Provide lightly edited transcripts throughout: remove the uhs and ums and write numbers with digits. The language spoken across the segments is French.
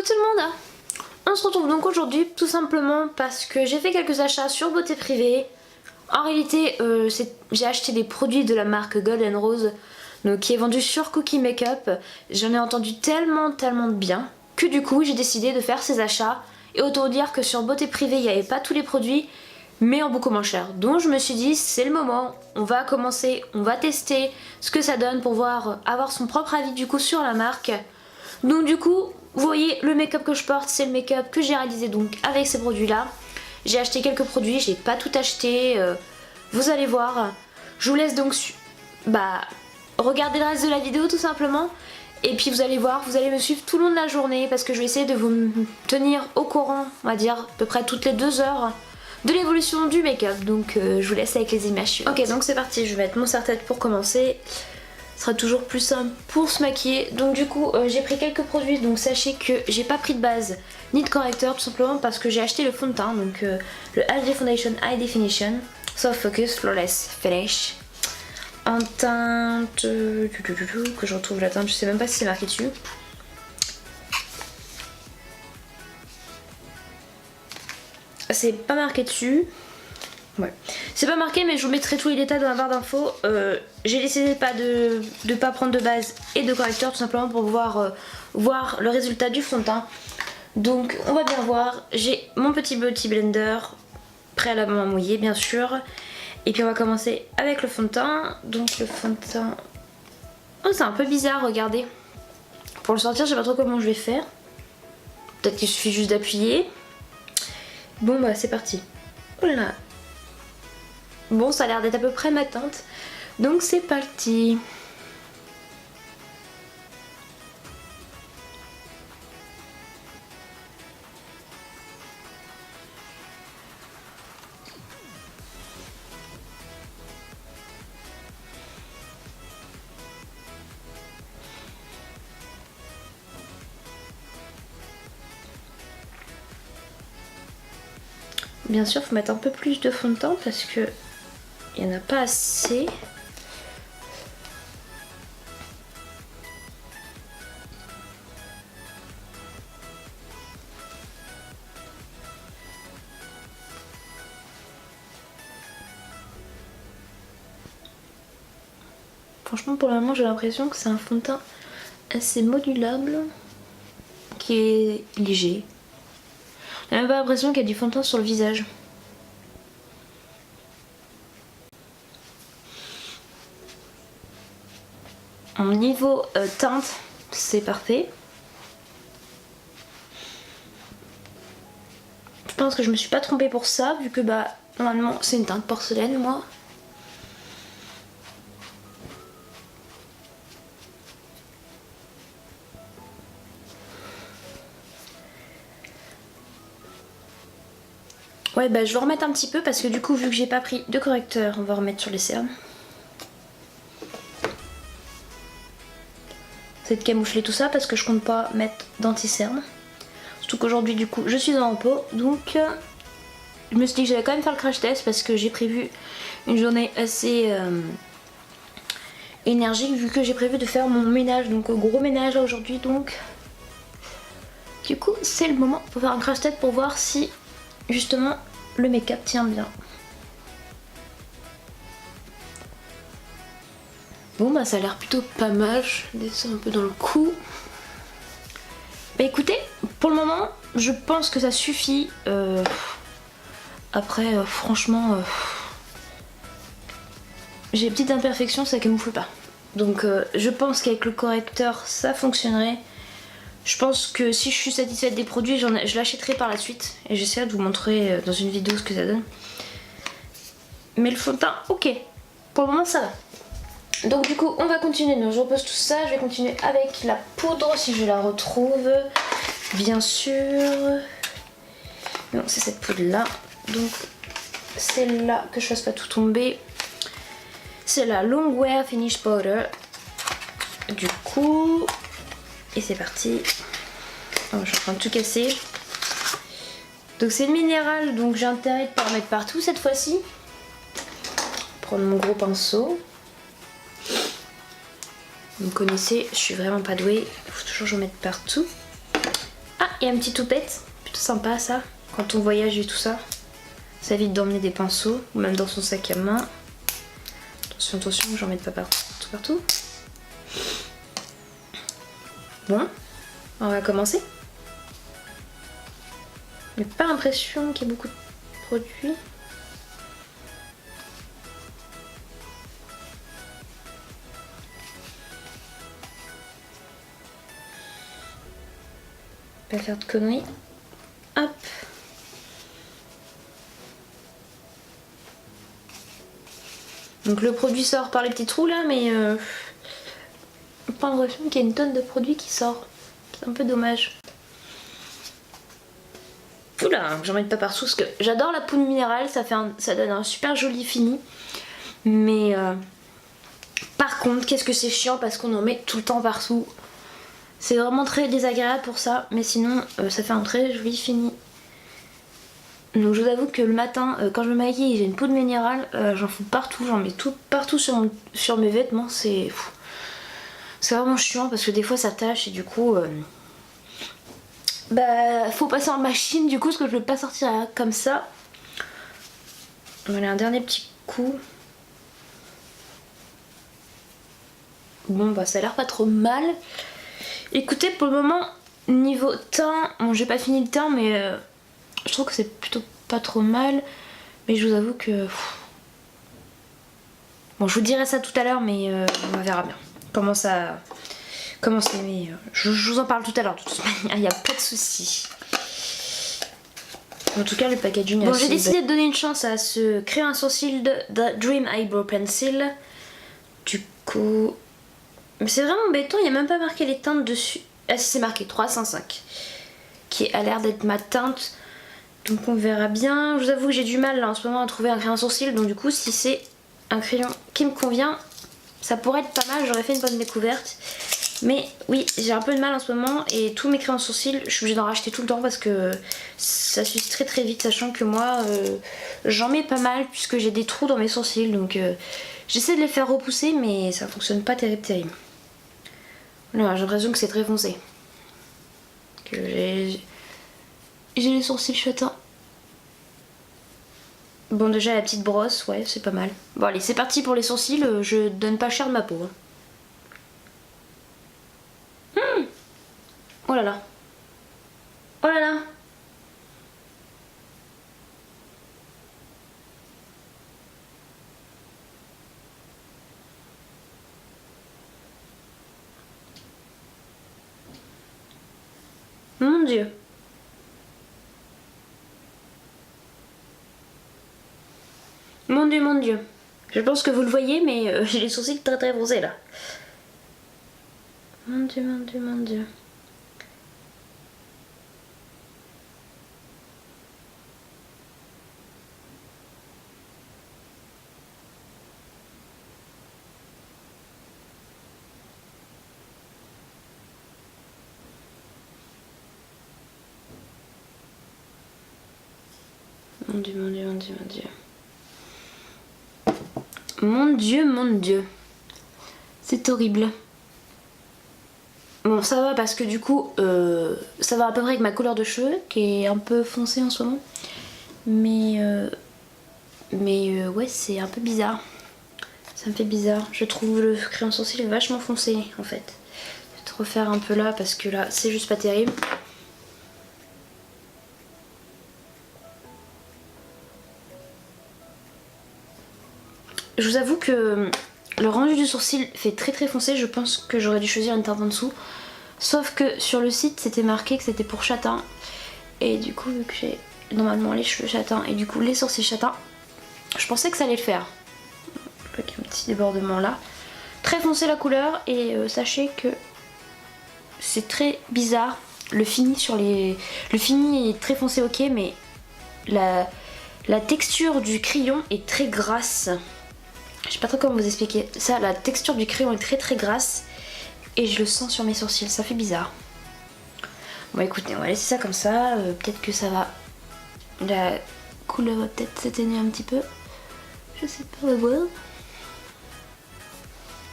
tout le monde. On se retrouve donc aujourd'hui tout simplement parce que j'ai fait quelques achats sur Beauté Privée. En réalité j'ai acheté des produits de la marque Golden Rose, donc, qui est vendu sur Cookie Makeup. J'en ai entendu tellement de bien que du coup j'ai décidé de faire ces achats. Et autant dire que sur Beauté Privée il n'y avait pas tous les produits mais en beaucoup moins cher. Donc je me suis dit c'est le moment, on va commencer, on va tester ce que ça donne pour voir, avoir son propre avis du coup sur la marque. Donc du coup vous voyez le make-up que je porte, c'est le make-up que j'ai réalisé donc avec ces produits là. J'ai acheté quelques produits, j'ai pas tout acheté, vous allez voir. Je vous laisse donc regarder le reste de la vidéo tout simplement. Et puis vous allez voir, vous allez me suivre tout le long de la journée parce que je vais essayer de vous tenir au courant, on va dire à peu près toutes les 2 heures de l'évolution du make-up. Donc je vous laisse avec les images suivantes. Ok, donc c'est parti, je vais mettre mon serre-tête pour commencer. Ce sera toujours plus simple pour se maquiller. Donc du coup j'ai pris quelques produits, donc sachez que j'ai pas pris de base ni de correcteur tout simplement parce que j'ai acheté le fond de teint, donc le HD Foundation High Definition Soft Focus Flawless Finish en teinte que je retrouve la teinte, je sais même pas si c'est marqué dessus. C'est pas marqué dessus. Ouais. C'est pas marqué mais je vous mettrai tous les détails dans la barre d'infos. J'ai décidé de pas prendre de base et de correcteur tout simplement pour pouvoir voir le résultat du fond de teint. Donc on va bien voir. J'ai mon petit Beauty Blender préalablement mouillé bien sûr. Et puis on va commencer avec le fond de teint. Donc le fond de teint... Oh c'est un peu bizarre, regardez. Pour le sortir je sais pas trop comment je vais faire. Peut-être qu'il suffit juste d'appuyer. Bon bah c'est parti. Oh là là. Bon ça a l'air d'être à peu près ma teinte. Donc c'est parti. Bien sûr, il faut mettre un peu plus de fond de teint parce que il n'y en a pas assez. Franchement, pour le moment, j'ai l'impression que c'est un fond de teint assez modulable, qui est léger. J'ai même pas l'impression qu'il y a du fond de teint sur le visage. En niveau teinte, c'est parfait. Je pense que je me suis pas trompée pour ça, vu que normalement c'est une teinte porcelaine moi. Ouais je vais remettre un petit peu parce que du coup vu que j'ai pas pris de correcteur, on va remettre sur les cernes. C'est de camoufler tout ça parce que je compte pas mettre d'anti-cerne. Surtout qu'aujourd'hui du coup je suis en repos, donc je me suis dit que j'allais quand même faire le crash test parce que j'ai prévu une journée assez énergique vu que j'ai prévu de faire mon ménage, donc gros ménage aujourd'hui, donc du coup c'est le moment pour faire un crash test pour voir si justement le make-up tient bien. Bon ça a l'air plutôt pas mal, je descends un peu dans le cou. Écoutez, pour le moment je pense que ça suffit. Après franchement j'ai des petites imperfections, ça camoufle pas. Donc je pense qu'avec le correcteur ça fonctionnerait. Je pense que si je suis satisfaite des produits, je l'achèterai par la suite. Et j'essaierai de vous montrer dans une vidéo ce que ça donne. Mais le fond de teint, ok. Pour le moment, ça va. Donc du coup, on va continuer. Donc je repose tout ça. Je vais continuer avec la poudre, si je la retrouve. Bien sûr. Non, c'est cette poudre-là. Donc, c'est là que je fasse pas tout tomber. C'est la Longwear Finish Powder. Du coup... Et c'est parti. Oh, je suis en train de tout casser. Donc c'est une minérale, donc j'ai intérêt de ne pas en mettre partout cette fois-ci. Prendre mon gros pinceau. Vous me connaissez, je suis vraiment pas douée. Il faut toujours que j'en mette partout. Ah, il y a une petite toupette, plutôt sympa ça, quand on voyage et tout ça. Ça évite d'emmener des pinceaux, ou même dans son sac à main. Attention, attention, j'en mette pas partout. Bon, on va commencer. J'ai pas l'impression qu'il y ait beaucoup de produits. Pas faire de conneries. Hop. Donc le produit sort par les petits trous là, mais pas l'impression qu'il y a une tonne de produits qui sort. C'est un peu dommage. Oula, j'en mets pas partout parce que j'adore la poudre minérale, ça donne un super joli fini. Mais par contre, qu'est-ce que c'est chiant parce qu'on en met tout le temps partout. C'est vraiment très désagréable pour ça, mais sinon ça fait un très joli fini. Donc je vous avoue que le matin, quand je me maquille, j'ai une poudre minérale, j'en fous partout, j'en mets tout partout sur mes vêtements, c'est vraiment chiant parce que des fois ça tâche et du coup bah faut passer en machine du coup parce que je vais pas sortir comme ça. Voilà, un dernier petit coup. Bon bah ça a l'air pas trop mal. Écoutez, pour le moment, niveau teint, bon j'ai pas fini le teint mais je trouve que c'est plutôt pas trop mal. Mais je vous avoue que... Bon, je vous dirai ça tout à l'heure, mais on verra bien comment c'est. Mais je vous en parle tout à l'heure, de toute manière, il n'y a pas de souci. En tout cas, le packaging est... Bon, j'ai décidé de donner une chance à ce crayon à sourcils de Dream Eyebrow Pencil. Du coup... Mais c'est vraiment béton, il n'y a même pas marqué les teintes dessus. Ah si, c'est marqué 305. Qui a l'air d'être ma teinte. Donc on verra bien. Je vous avoue que j'ai du mal là en ce moment à trouver un crayon à sourcils. Donc du coup, si c'est un crayon qui me convient, ça pourrait être pas mal. J'aurais fait une bonne découverte. Mais oui, j'ai un peu de mal en ce moment. Et tous mes crayons à sourcils, je suis obligée d'en racheter tout le temps parce que ça s'use très très vite. Sachant que moi, j'en mets pas mal puisque j'ai des trous dans mes sourcils. Donc j'essaie de les faire repousser, mais ça fonctionne pas terrible. Voilà, j'ai l'impression que c'est très foncé. Que j'ai les sourcils châtains. Bon, déjà la petite brosse, ouais, c'est pas mal. Bon allez, c'est parti pour les sourcils, je donne pas cher de ma peau. Oh là là. Oh là là. Mon Dieu. Mon Dieu, mon Dieu. Je pense que vous le voyez, mais j'ai les sourcils très très foncés là. Mon Dieu, mon Dieu, mon Dieu. Mon Dieu, mon Dieu, mon Dieu, mon Dieu. Mon Dieu, mon Dieu. C'est horrible. Bon, ça va parce que du coup, ça va à peu près avec ma couleur de cheveux qui est un peu foncée en ce moment. Mais ouais, c'est un peu bizarre. Ça me fait bizarre. Je trouve le crayon sourcil vachement foncé en fait. Je vais te refaire un peu là parce que là, c'est juste pas terrible. Je vous avoue que le rendu du sourcil fait très très foncé. Je pense que j'aurais dû choisir une teinte en dessous. Sauf que sur le site c'était marqué que c'était pour châtain. Et du coup vu que j'ai normalement les cheveux châtains et du coup les sourcils châtains, je pensais que ça allait le faire. Avec un petit débordement là. Très foncé la couleur et sachez que c'est très bizarre. Le fini est très foncé ok, mais la texture du crayon est très grasse. Je sais pas trop comment vous expliquer ça, la texture du crayon est très très grasse et je le sens sur mes sourcils, ça fait bizarre. Bon écoutez, on va laisser ça comme ça, peut-être que ça va... La couleur va peut-être s'atténuer un petit peu. Je sais pas, on va voir.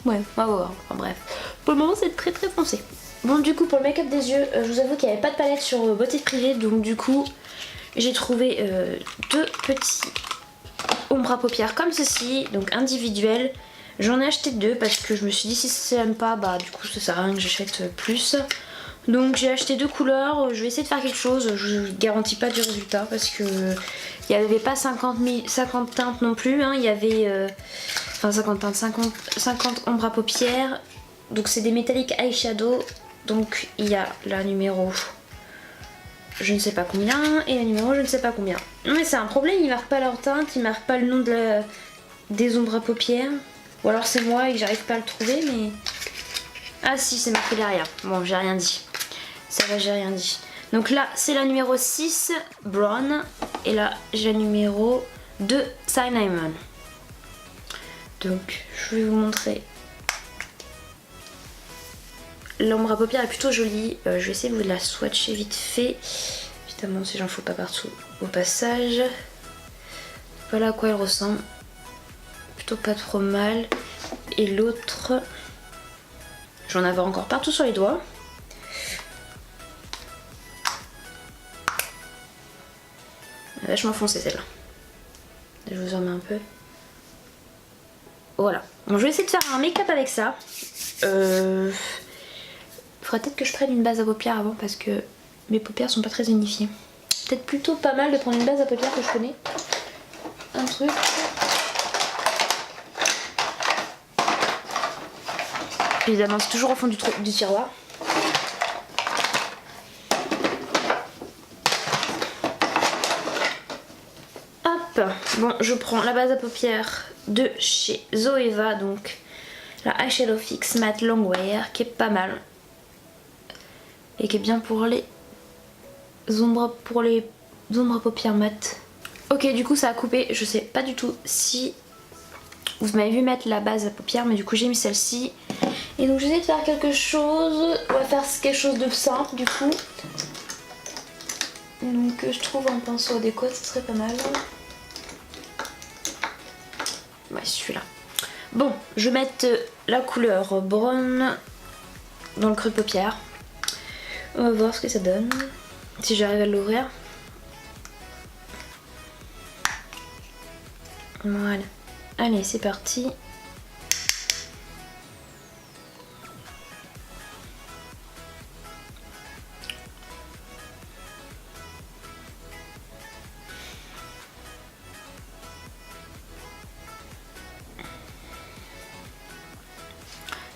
Ouais, on va voir, enfin bref. Pour le moment c'est très très foncé. Bon du coup pour le make-up des yeux, je vous avoue qu'il n'y avait pas de palette sur Beauté de Privé, donc du coup j'ai trouvé deux petits ombres à paupières comme ceci, donc individuels. J'en ai acheté deux parce que je me suis dit si ça n'aime pas, bah du coup ça sert à rien que j'achète plus. Donc j'ai acheté deux couleurs, je vais essayer de faire quelque chose, je vous garantis pas du résultat parce que il n'y avait pas 50 teintes non plus, hein. Il y avait enfin 50 teintes, 50 ombres à paupières, donc c'est des métalliques eyeshadow, donc il y a la numéro je ne sais pas combien et la numéro je ne sais pas combien. Non mais c'est un problème, ils marquent pas leur teinte, ils marquent pas le nom des ombres à paupières, ou alors c'est moi et que j'arrive pas à le trouver mais... Ah si c'est marqué derrière, bon j'ai rien dit. Ça va, j'ai rien dit. Donc là, c'est la numéro 6, Brown. Et là, j'ai la numéro 2, Cinnamon. Donc, je vais vous montrer. L'ombre à paupières est plutôt jolie. Je vais essayer de vous la swatcher vite fait. Évidemment, si j'en fous pas partout au passage. Voilà à quoi elle ressemble. Plutôt pas trop mal. Et l'autre, je vais en avoir encore partout sur les doigts. Vachement foncé celle-là. Je vous en mets un peu. Voilà. Bon, je vais essayer de faire un make-up avec ça. Il faudrait peut-être que je prenne une base à paupières avant parce que mes paupières sont pas très unifiées. Peut-être plutôt pas mal de prendre une base à paupières que je connais. Un truc. Évidemment, c'est toujours au fond du tiroir. Bon, je prends la base à paupières de chez Zoeva, donc la Eyeshadow Fix Matte Longwear, qui est pas mal et qui est bien pour les ombres à paupières mates. Ok, du coup ça a coupé, je sais pas du tout si vous m'avez vu mettre la base à paupières, mais du coup j'ai mis celle-ci et donc j'essaie de faire quelque chose. On va faire quelque chose de simple du coup, donc je trouve un pinceau adéquat, ce serait pas mal. Ouais, celui-là. Bon, je vais mettre la couleur brown dans le creux de paupière. On va voir ce que ça donne. Si j'arrive à l'ouvrir. Voilà. Allez, c'est parti.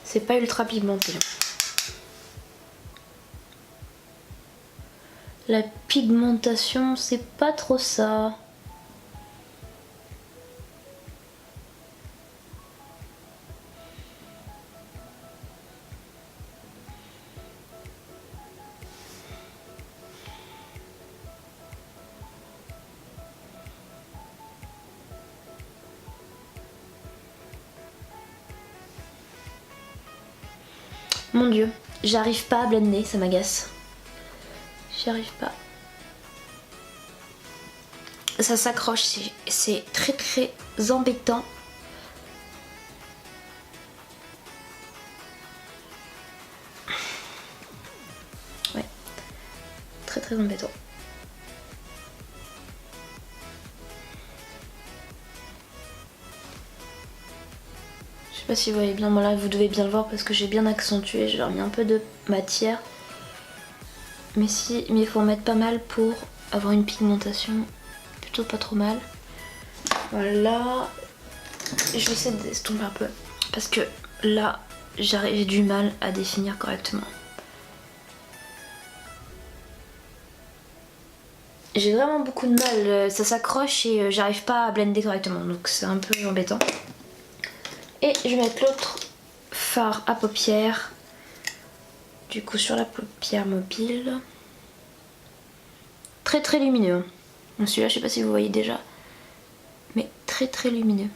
C'est pas ultra pigmenté. La pigmentation, c'est pas trop ça. Mon dieu, j'arrive pas à blender, ça m'agace. J'y arrive pas. Ça s'accroche, c'est très très embêtant. Ouais, très très embêtant. Je sais pas si vous voyez bien, moi là vous devez bien le voir parce que j'ai bien accentué, j'ai remis un peu de matière. Mais il faut en mettre pas mal pour avoir une pigmentation plutôt pas trop mal. Voilà. Je vais essayer d'estomper un peu parce que là j'ai du mal à définir correctement. J'ai vraiment beaucoup de mal, ça s'accroche et j'arrive pas à blender correctement, donc c'est un peu embêtant. Et je vais mettre l'autre fard à paupières, du coup sur la paupière mobile. Très très lumineux. Celui-là je sais pas si vous voyez déjà, mais très très lumineux.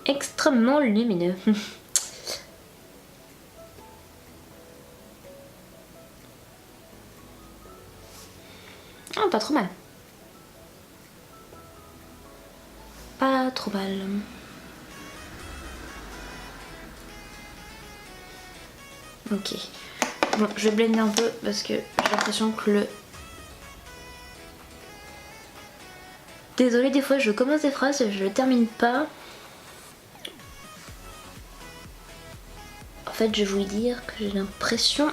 Extrêmement lumineux. Ah, trop mal. Pas trop mal. Ok. Bon, je vais blender un peu parce que j'ai l'impression que le... Désolée, des fois je commence des phrases et je ne termine pas. En fait, je voulais dire que j'ai l'impression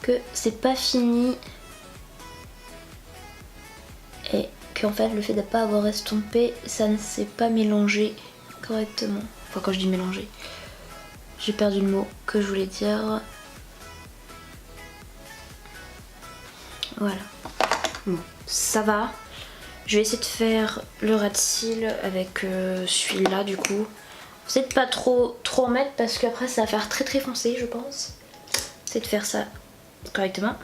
que c'est pas fini. Et qu'en fait, le fait de ne pas avoir estompé, ça ne s'est pas mélangé correctement. Enfin, quand je dis mélanger, j'ai perdu le mot que je voulais dire. Voilà. Bon, ça va. Je vais essayer de faire le ras de cils avec celui-là du coup. Peut-être pas trop en mettre parce qu'après ça va faire très foncé je pense. C'est de faire ça correctement.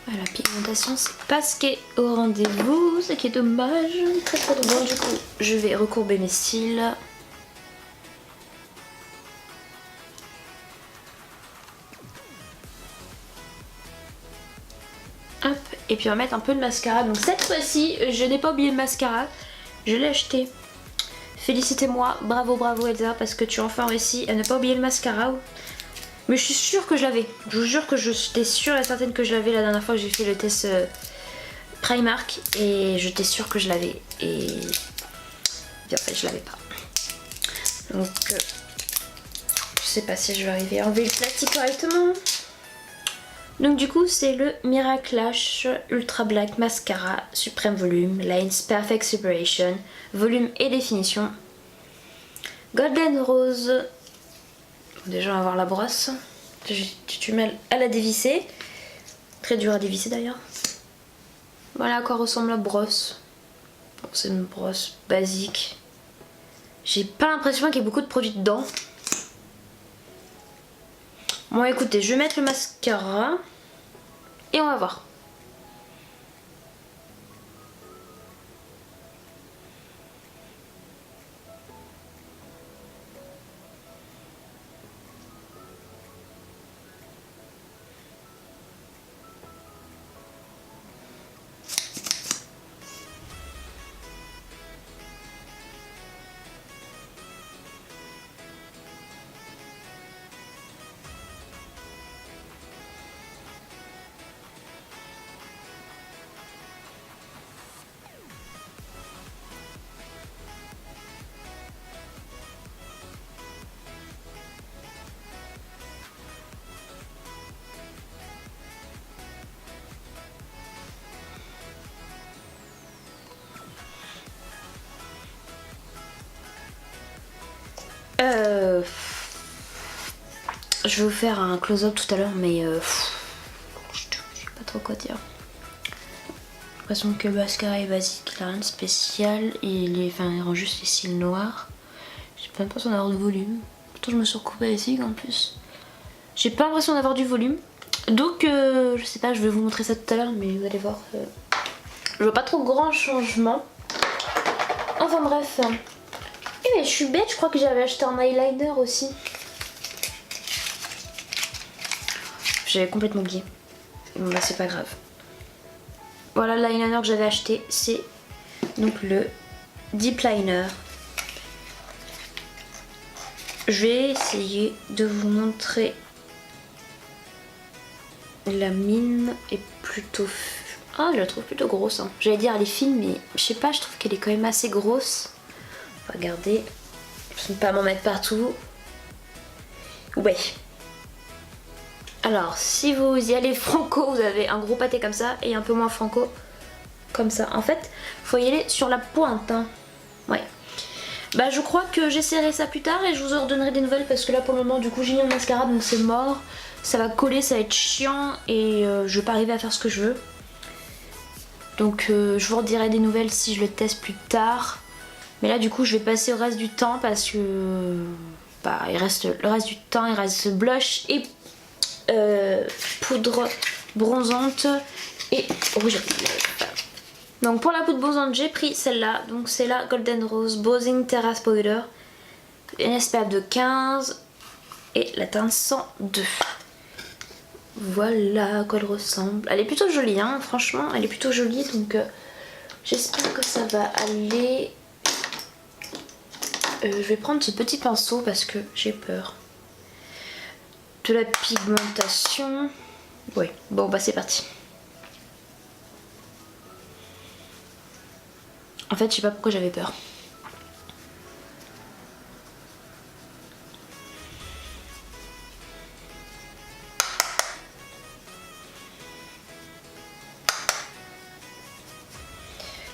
Voilà, la pigmentation c'est pas ce qui est au rendez-vous, ce qui est dommage, très dommage. Du coup je vais recourber mes cils. Hop, et puis on va mettre un peu de mascara. Donc cette fois-ci je n'ai pas oublié le mascara, je l'ai acheté. Félicitez-moi, bravo Elsa parce que tu as enfin réussi à ne pas oublier le mascara. Mais je suis sûre que je l'avais. Je vous jure que j'étais sûre et certaine que je l'avais la dernière fois que j'ai fait le test Primark. Et j'étais sûre que je l'avais. Et en fait je l'avais pas. Donc je sais pas si je vais arriver à enlever le plastique correctement. Donc du coup c'est le Miracle Lash Ultra Black Mascara Supreme Volume Lines Perfect Separation. Volume et définition. Golden Rose. Déjà on va voir la brosse. Tu mets à la dévisser. Très dur à dévisser d'ailleurs. Voilà à quoi ressemble la brosse. Bon, c'est une brosse basique. J'ai pas l'impression qu'il y ait beaucoup de produits dedans. Bon écoutez, je vais mettre le mascara. Et on va voir. Je vais vous faire un close-up tout à l'heure, mais je sais pas trop quoi dire. J'ai l'impression que le mascara est basique, il a rien de spécial, il rend juste les cils noirs. J'ai pas l'impression d'avoir de volume. Pourtant je me suis recoupée ici en plus. J'ai pas l'impression d'avoir du volume. Donc je sais pas, je vais vous montrer ça tout à l'heure, mais vous allez voir. Je vois pas trop grand changement. Enfin bref. Eh mais je suis bête, je crois que j'avais acheté un eyeliner aussi. J'avais complètement oublié. Bon bah c'est pas grave. Voilà l'eyeliner que j'avais acheté, c'est donc le Deep Liner. Je vais essayer de vous montrer. La mine est plutôt... Ah, je la trouve plutôt grosse. Hein. J'allais dire elle est fine, mais je sais pas, je trouve qu'elle est quand même assez grosse. Regardez, je ne vais pas m'en mettre partout. Ouais. Alors, si vous y allez franco, vous avez un gros pâté comme ça et un peu moins franco comme ça. En fait, faut y aller sur la pointe. Hein. Ouais. Bah, je crois que j'essaierai ça plus tard et je vous en redonnerai des nouvelles parce que là, pour le moment, du coup, j'ai mis le mascara donc c'est mort. Ça va coller, ça va être chiant et je vais pas arriver à faire ce que je veux. Donc je vous redirai des nouvelles si je le teste plus tard. Mais là du coup je vais passer au reste du temps parce que bah, il reste le reste du temps, il reste blush et poudre bronzante et rouge à lèvres. Donc pour la poudre bronzante j'ai pris celle-là, donc c'est la Golden Rose Posing Terrace Powder, une SPF de 15 et la teinte 102. Voilà à quoi elle ressemble. Elle est plutôt jolie hein, franchement elle est plutôt jolie, donc j'espère que ça va aller. Je vais prendre ce petit pinceau parce que j'ai peur de la pigmentation. Oui, bon bah c'est parti. En fait je sais pas pourquoi j'avais peur.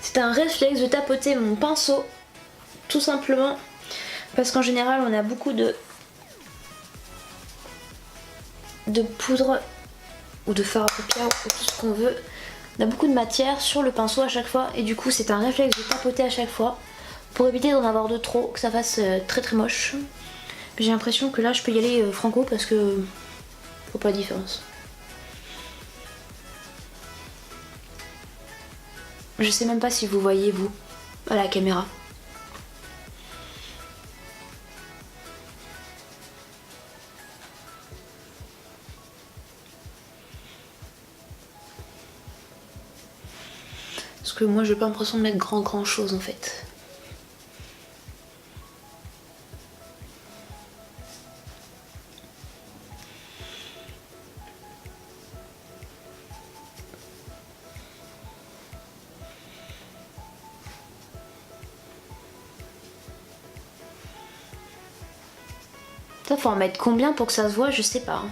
C'est un réflexe de tapoter mon pinceau, tout simplement, parce qu'en général on a beaucoup de poudre ou de fard à paupières ou tout ce qu'on veut. On a beaucoup de matière sur le pinceau à chaque fois et du coup c'est un réflexe de tapoter à chaque fois pour éviter d'en avoir de trop, que ça fasse très très moche. J'ai l'impression que là je peux y aller franco parce que je vois pas la différence. Je sais même pas si vous voyez vous à la caméra. Parce que moi j'ai pas l'impression de mettre grand chose en fait. Ça faut en mettre combien pour que ça se voit, je sais pas.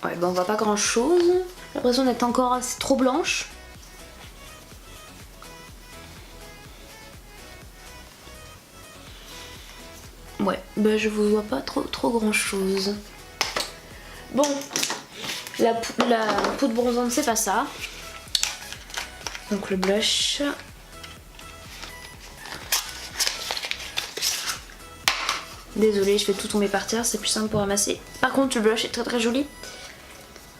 Ouais, bah on voit pas grand chose. J'ai l'impression d'être encore assez trop blanche. Ouais, bah je vous vois pas trop grand chose. Bon, la poudre bronzante c'est pas ça. Donc le blush. Désolée, je fais tout tomber par terre, c'est plus simple pour ramasser. Par contre, le blush est très joli.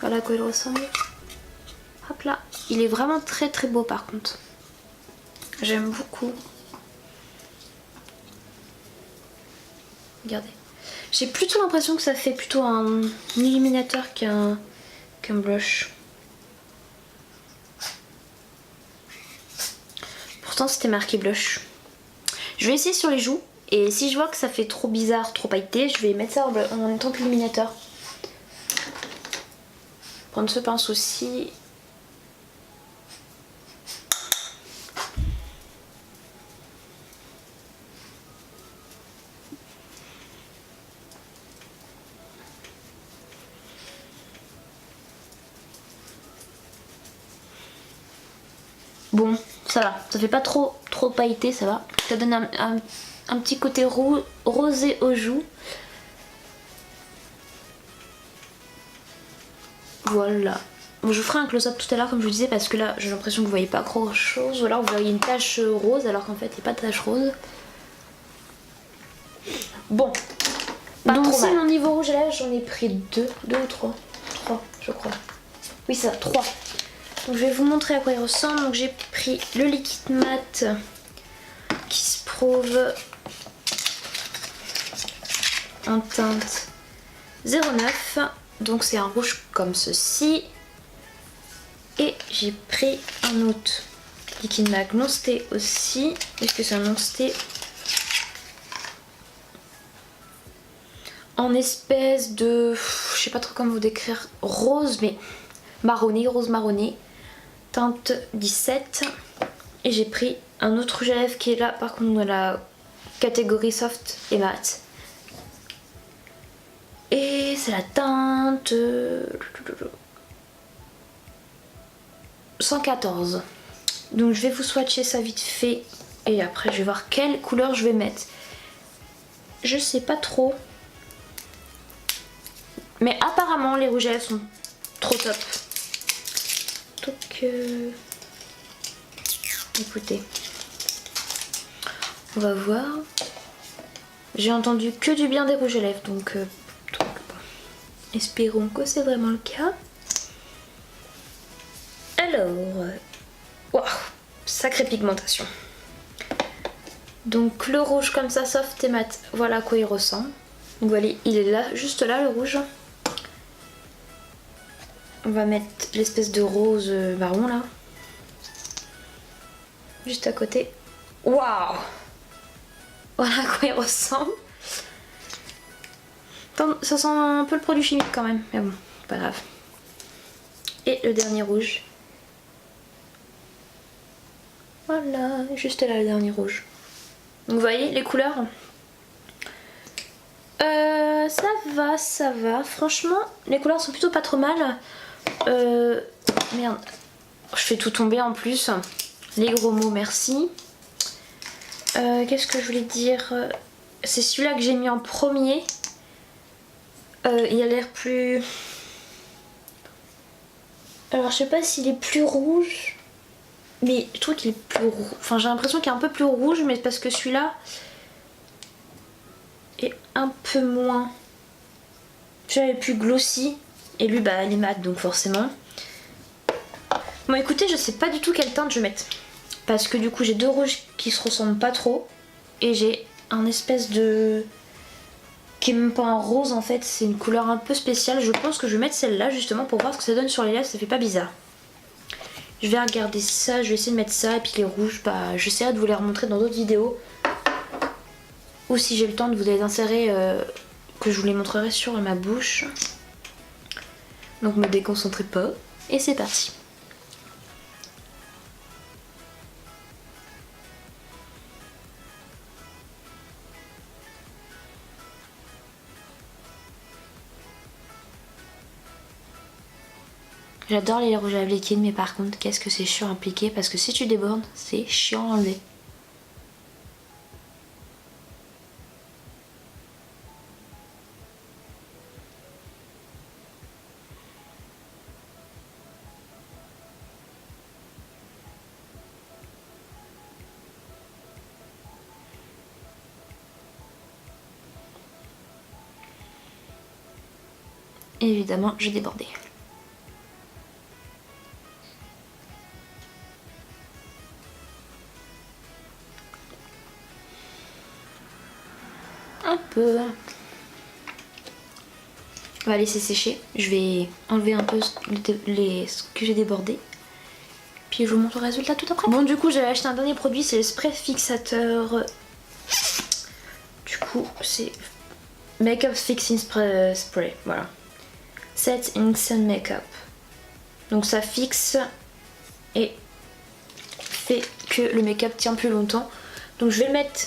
Voilà à quoi il ressemble. Hop là. Il est vraiment très beau par contre. J'aime beaucoup. Regardez. J'ai plutôt l'impression que ça fait plutôt un illuminateur qu'un blush. Pourtant c'était marqué blush. Je vais essayer sur les joues. Et si je vois que ça fait trop bizarre, trop pailleté, je vais mettre ça en tant qu'illuminateur. Prendre ce pinceau-ci. Bon, ça va, ça fait pas trop pailleté, ça va. Ça donne un petit côté rosé aux joues. Voilà. Bon, je ferai un close-up tout à l'heure comme je vous disais parce que là j'ai l'impression que vous voyez pas grand chose. Ou alors vous voyez une tache rose alors qu'en fait il n'y a pas de tache rose. Bon. Donc si mon niveau rouge là j'en ai pris 2 ou 3 je crois. Oui c'est ça, 3. Donc je vais vous montrer à quoi il ressemble. Donc j'ai pris le liquide mat Kiss Proof en teinte 09. Donc c'est un rouge comme ceci. Et j'ai pris un autre liquide mat non sté aussi. Est-ce que c'est un non sté? En espèce de, je sais pas trop comment vous décrire, rose mais marronné, rose marronné. Teinte 17 et j'ai pris un autre rouge à lèvres qui est là par contre dans la catégorie soft et mat et c'est la teinte 114. Donc je vais vous swatcher ça vite fait et après je vais voir quelle couleur je vais mettre. Je sais pas trop. Mais apparemment les rouges à lèvres sont trop top. Donc écoutez, on va voir. J'ai entendu que du bien des rouges à lèvres, donc bon. Espérons que c'est vraiment le cas. Alors, waouh, sacrée pigmentation. Donc le rouge comme ça, soft et mat, voilà à quoi il ressemble. Donc voilà, il est là, juste là le rouge. On va mettre l'espèce de rose marron là. Juste à côté. Waouh! Voilà à quoi il ressemble. Ça sent un peu le produit chimique quand même, mais bon, pas grave. Et le dernier rouge. Voilà, juste là le dernier rouge. Donc vous voyez les couleurs. Ça va. Franchement, les couleurs sont plutôt pas trop mal. Merde, je fais tout tomber en plus. Les gros mots, merci. Qu'est-ce que je voulais dire? C'est celui-là que j'ai mis en premier. Il a l'air plus... Alors je sais pas s'il est plus rouge, mais je trouve qu'il est plus rouge. Enfin j'ai l'impression qu'il est un peu plus rouge, mais parce que celui-là est un peu moins... Celui-là est plus glossy et lui bah il est mat donc forcément. Bon écoutez, je sais pas du tout quelle teinte je vais mettre. Parce que du coup j'ai deux rouges qui se ressemblent pas trop. Et j'ai un espèce de... qui est même pas un rose en fait, c'est une couleur un peu spéciale. Je pense que je vais mettre celle-là justement pour voir ce que ça donne sur les lèvres, ça fait pas bizarre. Je vais regarder ça, je vais essayer de mettre ça et puis les rouges, bah j'essaierai de vous les remontrer dans d'autres vidéos. Ou si j'ai le temps de vous les insérer, que je vous les montrerai sur ma bouche. Donc me déconcentrez pas. Et c'est parti. J'adore les rouges à lèvres liquides, mais par contre, qu'est-ce que c'est chiant à appliquer parce que si tu débordes, c'est chiant à enlever. Et évidemment, j'ai débordé. Un peu. On va laisser sécher. Je vais enlever un peu ce que j'ai débordé. Puis je vous montre le résultat tout après. Bon du coup j'avais acheté un dernier produit, c'est le spray fixateur. Du coup c'est Makeup Fixing Spray. Voilà. Set Instant Makeup. Donc ça fixe et fait que le make-up tient plus longtemps. Donc je vais le mettre...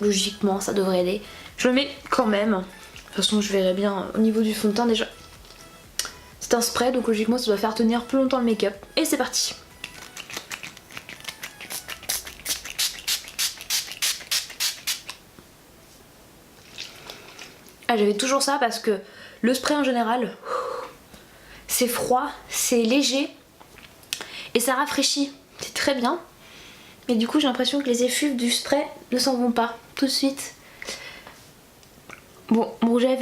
Logiquement ça devrait aller. Je le mets quand même. De toute façon je verrai bien au niveau du fond de teint déjà. C'est un spray donc logiquement ça doit faire tenir plus longtemps le make-up. Et c'est parti. Ah j'avais toujours ça parce que le spray en général c'est froid, c'est léger et ça rafraîchit. C'est très bien. Mais du coup j'ai l'impression que les effluves du spray ne s'en vont pas tout de suite. Bon, mon rouge à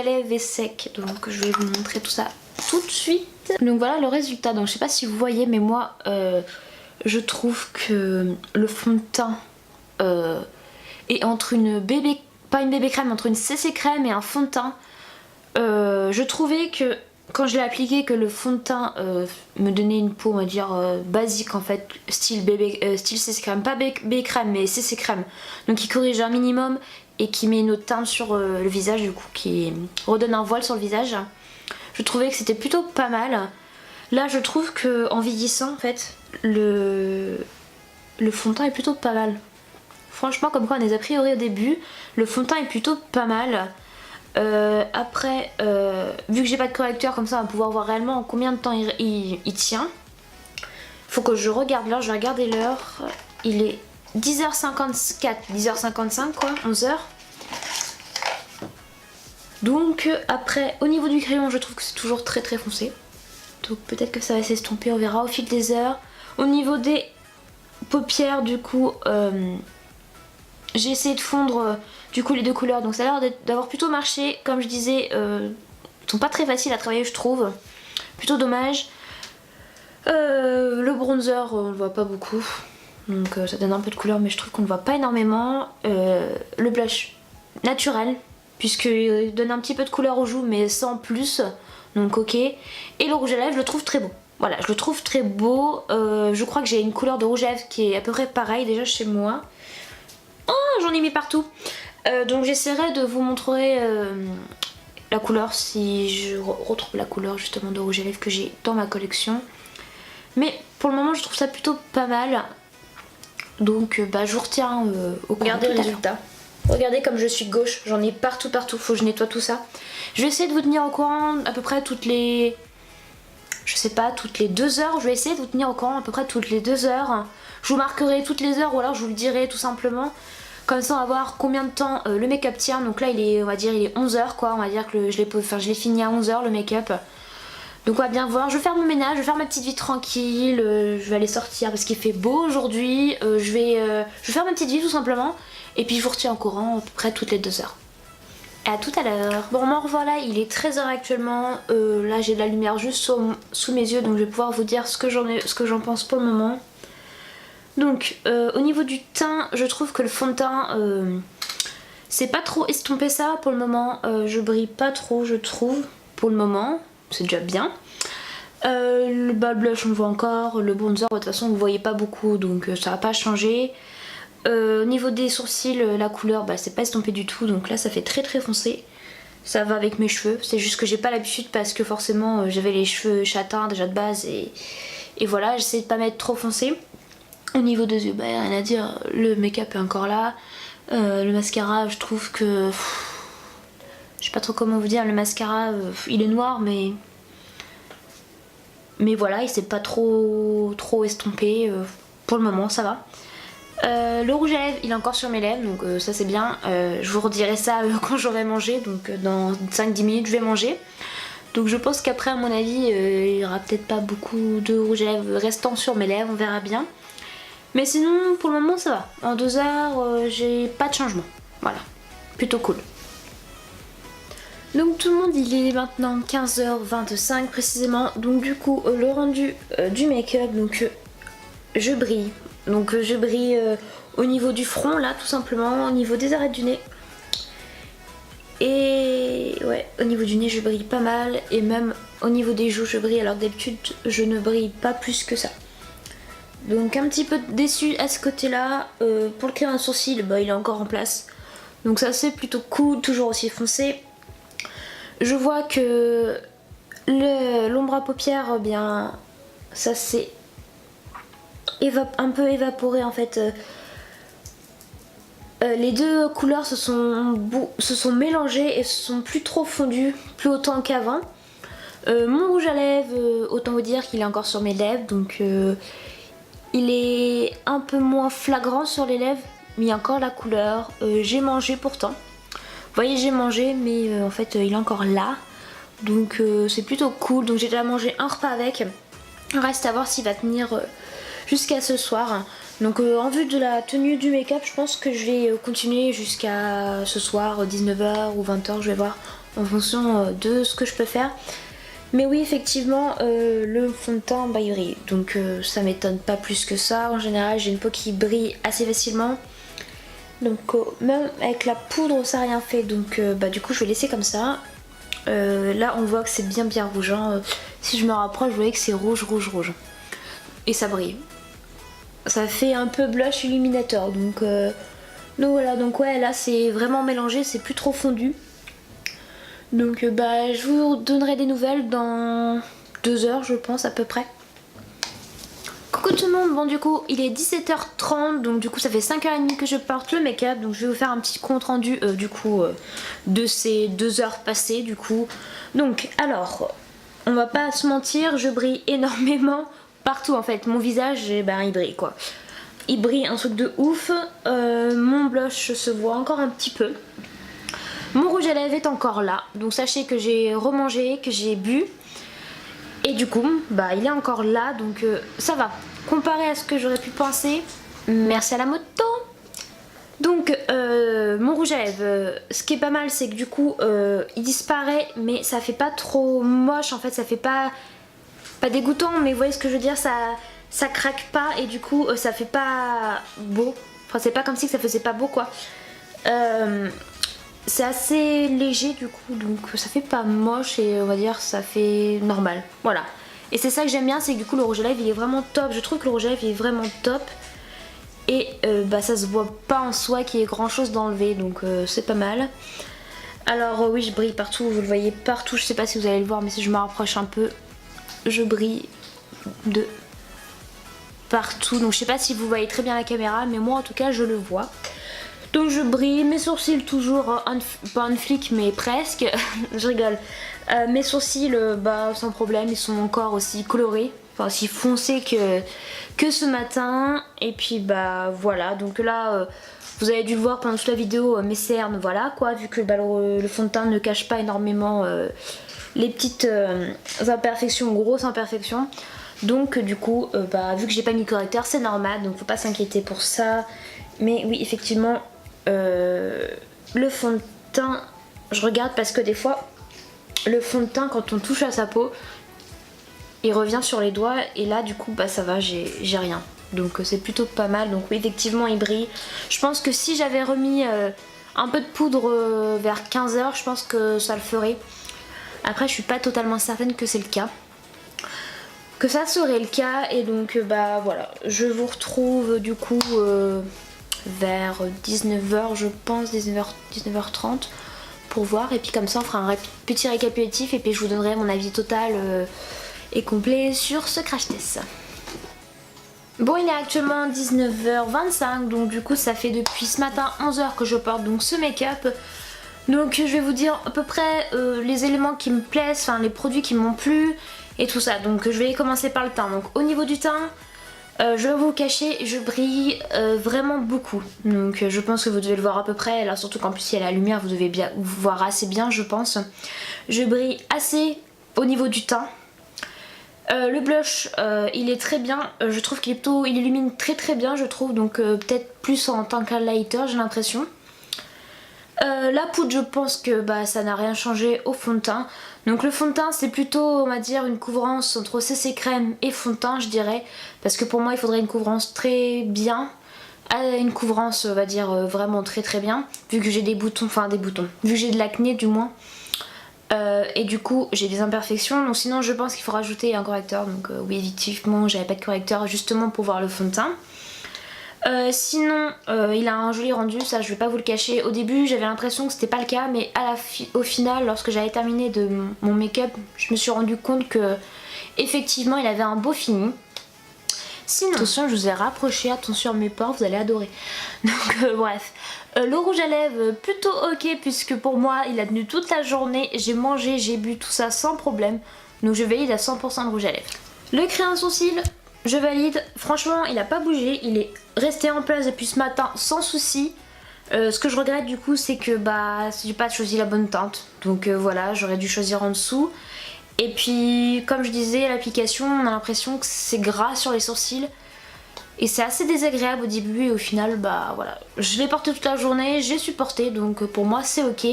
lèvres est sec, donc je vais vous montrer tout ça tout de suite. Donc voilà le résultat. Donc je sais pas si vous voyez, mais moi je trouve que le fond de teint est entre une bébé, pas une bébé crème, entre une CC crème et un fond de teint. Je trouvais que quand je l'ai appliqué, que le fond de teint me donnait une peau on va dire basique en fait, style CC crème, pas bébé crème mais CC crème, donc qui corrige un minimum et qui met une autre teinte sur le visage, du coup qui redonne un voile sur le visage. Je trouvais que c'était plutôt pas mal. Là je trouve que en vieillissant en fait le fond de teint est plutôt pas mal. Franchement comme quoi on est a priori au début, le fond de teint est plutôt pas mal. Après vu que j'ai pas de correcteur, comme ça on va pouvoir voir réellement en combien de temps il tient. Faut que je regarde l'heure, je vais regarder l'heure. Il est 10h54, 10h55 quoi, 11h. Donc après, au niveau du crayon, je trouve que c'est toujours très très foncé. Donc peut-être que ça va s'estomper, on verra au fil des heures. Au niveau des paupières, du coup, j'ai essayé de fondre du coup les deux couleurs. Donc ça a l'air d'avoir plutôt marché. Comme je disais, ils sont pas très faciles à travailler, je trouve. Plutôt dommage. Le bronzer, on le voit pas beaucoup. Donc ça donne un peu de couleur, mais je trouve qu'on le voit pas énormément. Le blush naturel, puisqu'il donne un petit peu de couleur aux joues, mais sans plus. Donc ok. Et le rouge à lèvres, je le trouve très beau. Voilà, je le trouve très beau. Je crois que j'ai une couleur de rouge à lèvres qui est à peu près pareille déjà chez moi. Oh, j'en ai mis partout. Donc j'essaierai de vous montrer la couleur si je retrouve la couleur justement de rouge à lèvres que j'ai dans ma collection. Mais pour le moment, je trouve ça plutôt pas mal. Donc je vous retiens au courant. Regardez le résultat. Regardez comme je suis gauche, j'en ai partout, faut que je nettoie tout ça. Je vais essayer de vous tenir au courant à peu près toutes les... Je sais pas, toutes les 2 heures. Je vais essayer de vous tenir au courant à peu près toutes les 2 heures. Je vous marquerai toutes les heures ou alors je vous le dirai tout simplement. Comme ça on va voir combien de temps le make-up tient. Donc là il est, on va dire, il est 11h quoi. On va dire que je l'ai fini à 11h le make-up. Donc on va bien voir, je vais faire mon ménage, je vais faire ma petite vie tranquille, je vais aller sortir parce qu'il fait beau aujourd'hui, je vais faire ma petite vie tout simplement, et puis je vous retiens au courant à peu près toutes les 2 heures. À tout à l'heure. Bon, me revoilà, il est 13h actuellement, là j'ai de la lumière juste sous mes yeux, donc je vais pouvoir vous dire ce que j'en pense pour le moment. Donc au niveau du teint, je trouve que le fond de teint, c'est pas trop estompé ça pour le moment, je brille pas trop je trouve, pour le moment. C'est déjà bien. Le blush on le voit encore, le bronzer de toute façon vous ne voyez pas beaucoup donc ça va pas changer. Au niveau des sourcils, la couleur c'est pas estompé du tout, donc là ça fait très très foncé. Ça va avec mes cheveux, c'est juste que j'ai pas l'habitude parce que forcément j'avais les cheveux châtains déjà de base et voilà, j'essaie de pas mettre trop foncé. Au niveau des yeux, rien à dire, le make-up est encore là. Le mascara, je trouve que... Je sais pas trop comment vous dire, le mascara il est noir mais voilà, il s'est pas trop estompé, pour le moment ça va. Le rouge à lèvres il est encore sur mes lèvres donc ça c'est bien, je vous redirai ça quand j'aurai mangé, donc dans 5-10 minutes je vais manger. Donc je pense qu'après à mon avis il y aura peut-être pas beaucoup de rouge à lèvres restant sur mes lèvres, on verra bien. Mais sinon pour le moment ça va, en 2 heures j'ai pas de changement, voilà, plutôt cool. Donc tout le monde il est maintenant 15h25 précisément, donc du coup le rendu du make-up, donc je brille. Donc je brille au niveau du front là tout simplement, au niveau des arêtes du nez. Et ouais, au niveau du nez je brille pas mal et même au niveau des joues je brille alors que d'habitude je ne brille pas plus que ça. Donc un petit peu déçu à ce côté là, pour le crayon à sourcil il est encore en place. Donc ça c'est plutôt cool, toujours aussi foncé. Je vois que l'ombre à paupières, ça s'est un peu évaporé en fait. Les deux couleurs se sont mélangées et se sont plus trop fondues, plus autant qu'avant. Mon rouge à lèvres, autant vous dire qu'il est encore sur mes lèvres, donc il est un peu moins flagrant sur les lèvres, mais il y a encore la couleur. J'ai mangé pourtant. Vous voyez j'ai mangé mais en fait il est encore là, donc c'est plutôt cool. Donc j'ai déjà mangé un repas avec, reste à voir s'il va tenir jusqu'à ce soir. Donc en vue de la tenue du make-up je pense que je vais continuer jusqu'à ce soir 19h ou 20h, je vais voir en fonction de ce que je peux faire. Mais oui effectivement le fond de teint il brille, donc ça m'étonne pas plus que ça. En général j'ai une peau qui brille assez facilement. Donc même avec la poudre ça n'a rien fait, donc du coup je vais laisser comme ça. Là on voit que c'est bien rouge, hein. Si je me rapproche vous voyez que c'est rouge. Et ça brille. Ça fait un peu blush illuminateur, donc voilà, donc ouais là c'est vraiment mélangé, c'est plus trop fondu. Donc je vous donnerai des nouvelles dans 2 heures je pense à peu près. Coucou tout le monde, bon du coup il est 17h30, donc du coup ça fait 5h30 que je porte le make-up, donc je vais vous faire un petit compte rendu de ces 2 heures passées du coup. Donc alors, on va pas se mentir, je brille énormément partout en fait. Mon visage, il brille quoi. Il brille un truc de ouf. Mon blush se voit encore un petit peu. Mon rouge à lèvres est encore là. Donc sachez que j'ai remangé, que j'ai bu. Et du coup, il est encore là. Donc ça va. Comparé à ce que j'aurais pu penser, merci à la moto. Donc mon rouge à lèvres, ce qui est pas mal c'est que du coup il disparaît mais ça fait pas trop moche en fait, ça fait pas dégoûtant mais vous voyez ce que je veux dire, ça craque pas et du coup ça fait pas beau, enfin c'est pas comme si ça faisait pas beau quoi. C'est assez léger du coup donc ça fait pas moche et on va dire ça fait normal, voilà. Et c'est ça que j'aime bien, c'est que du coup le rouge à lèvres il est vraiment top, je trouve que le rouge à lèvres il est vraiment top. Et ça se voit pas en soi qu'il y ait grand chose d'enlevé donc c'est pas mal. Alors oui je brille partout, vous le voyez partout, je sais pas si vous allez le voir mais si je me rapproche un peu, je brille de partout. Donc je sais pas si vous voyez très bien la caméra mais moi en tout cas je le vois. Donc je brille, mes sourcils toujours, pas un flic mais presque, je rigole. Mes sourcils sans problème, ils sont encore aussi colorés. Enfin aussi foncé que ce matin. Et puis voilà, donc là vous avez dû le voir pendant toute la vidéo, mes cernes, voilà quoi, vu que le fond de teint ne cache pas énormément les petites imperfections, grosses imperfections. Donc du coup vu que j'ai pas mis de correcteur c'est normal, donc faut pas s'inquiéter pour ça. Mais oui effectivement le fond de teint, je regarde parce que des fois le fond de teint quand on touche à sa peau il revient sur les doigts et là du coup ça va, j'ai rien, donc c'est plutôt pas mal. Donc oui effectivement il brille. Je pense que si j'avais remis un peu de poudre vers 15 h je pense que ça le ferait. Après je suis pas totalement certaine que c'est le cas, que ça serait le cas. Et donc voilà, je vous retrouve du coup vers 19 h je pense, 19h30 pour voir, et puis comme ça on fera un petit récapitulatif et puis je vous donnerai mon avis total et complet sur ce crash test. Bon il est actuellement 19h25 donc du coup ça fait depuis ce matin 11 h que je porte donc ce make-up. Donc je vais vous dire à peu près les éléments qui me plaisent, enfin les produits qui m'ont plu et tout ça. Donc je vais commencer par le teint. Donc au niveau du teint, je vais vous le cacher, je brille vraiment beaucoup. Donc je pense que vous devez le voir à peu près, là surtout qu'en plus il y a la lumière, vous devez bien vous voir assez bien je pense. Je brille assez au niveau du teint. Le blush il est très bien, je trouve qu'il est il illumine très bien je trouve, donc peut-être plus en tant qu'highlighter j'ai l'impression. La poudre je pense que ça n'a rien changé au fond de teint. Donc le fond de teint c'est plutôt on va dire une couvrance entre CC crème et fond de teint je dirais. Parce que pour moi il faudrait une couvrance très bien. Une couvrance on va dire vraiment très bien. Vu que j'ai des boutons, vu que j'ai de l'acné du moins. Et du coup j'ai des imperfections, donc sinon je pense qu'il faut rajouter un correcteur. Donc oui effectivement j'avais pas de correcteur justement pour voir le fond de teint. Sinon il a un joli rendu, ça je vais pas vous le cacher. Au début j'avais l'impression que c'était pas le cas, mais au final lorsque j'avais terminé de mon make-up je me suis rendu compte que effectivement il avait un beau fini. Sinon, attention je vous ai rapproché, attention à mes pores, vous allez adorer. Donc bref, le rouge à lèvres plutôt ok puisque pour moi il a tenu toute la journée, j'ai mangé, j'ai bu tout ça sans problème. Donc je valide à 100% de rouge à lèvres. Le crayon sourcil, je valide, franchement il a pas bougé, il est resté en place depuis ce matin sans souci. Ce que je regrette du coup c'est que j'ai pas choisi la bonne teinte. Donc voilà, j'aurais dû choisir en dessous. Et puis comme je disais, l'application on a l'impression que c'est gras sur les sourcils. Et c'est assez désagréable au début et au final voilà. Je l'ai porté toute la journée, j'ai supporté donc pour moi c'est ok.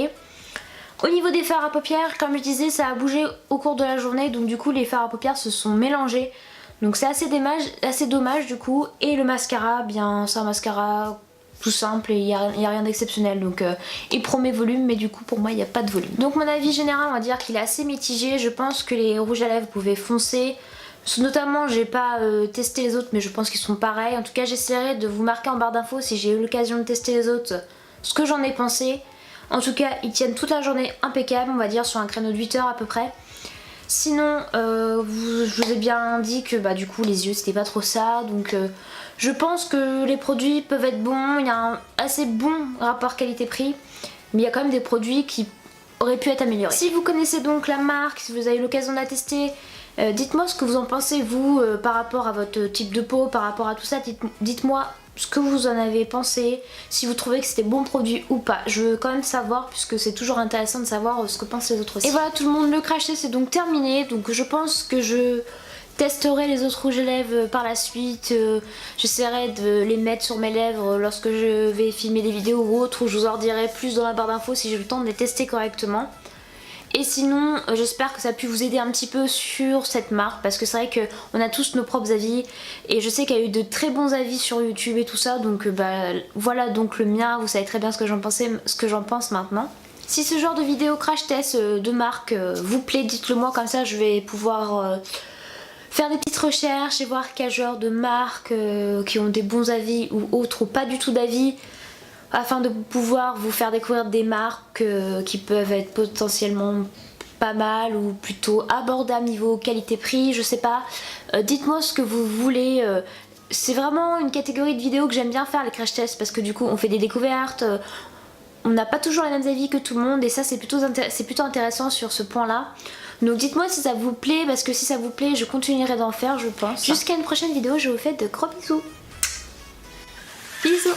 Au niveau des fards à paupières, comme je disais ça a bougé au cours de la journée. Donc du coup les fards à paupières se sont mélangés. Donc c'est assez dommage du coup. Et le mascara, c'est un mascara tout simple et il n'y a rien d'exceptionnel. Donc il promet volume mais du coup pour moi il n'y a pas de volume. Donc mon avis général on va dire qu'il est assez mitigé. Je pense que les rouges à lèvres pouvaient foncer. Notamment j'ai pas testé les autres mais je pense qu'ils sont pareils. En tout cas j'essaierai de vous marquer en barre d'infos si j'ai eu l'occasion de tester les autres ce que j'en ai pensé. En tout cas ils tiennent toute la journée impeccable on va dire sur un créneau de 8 h à peu près. Sinon je vous ai bien dit que du coup les yeux c'était pas trop ça. Donc je pense que les produits peuvent être bons, il y a un assez bon rapport qualité-prix. Mais il y a quand même des produits qui auraient pu être améliorés. Si vous connaissez donc la marque, si vous avez eu l'occasion de la tester, Dites-moi ce que vous en pensez vous par rapport à votre type de peau, par rapport à tout ça. Dites-moi ce que vous en avez pensé, si vous trouvez que c'était bon produit ou pas. Je veux quand même savoir puisque c'est toujours intéressant de savoir ce que pensent les autres aussi. Et voilà tout le monde, le crash test est donc terminé. Donc je pense que je testerai les autres rouges à lèvres par la suite. J'essaierai de les mettre sur mes lèvres lorsque je vais filmer des vidéos ou autres, où je vous en dirai plus dans la barre d'infos si j'ai le temps de les tester correctement. Et sinon, j'espère que ça a pu vous aider un petit peu sur cette marque, parce que c'est vrai qu'on a tous nos propres avis et je sais qu'il y a eu de très bons avis sur YouTube et tout ça, donc voilà donc le mien, vous savez très bien ce que j'en pense maintenant. Si ce genre de vidéo crash test de marque vous plaît, dites-le moi, comme ça je vais pouvoir faire des petites recherches et voir quel genre de marques qui ont des bons avis ou autres ou pas du tout d'avis, afin de pouvoir vous faire découvrir des marques qui peuvent être potentiellement pas mal ou plutôt abordables niveau qualité-prix, je sais pas. Dites-moi ce que vous voulez. C'est vraiment une catégorie de vidéos que j'aime bien faire, les crash tests, parce que du coup on fait des découvertes, on n'a pas toujours les mêmes avis que tout le monde et ça c'est plutôt intéressant sur ce point là. Donc dites-moi si ça vous plaît, parce que si ça vous plaît je continuerai d'en faire, je pense. Jusqu'à une prochaine vidéo, je vous fais de gros bisous. Bisous.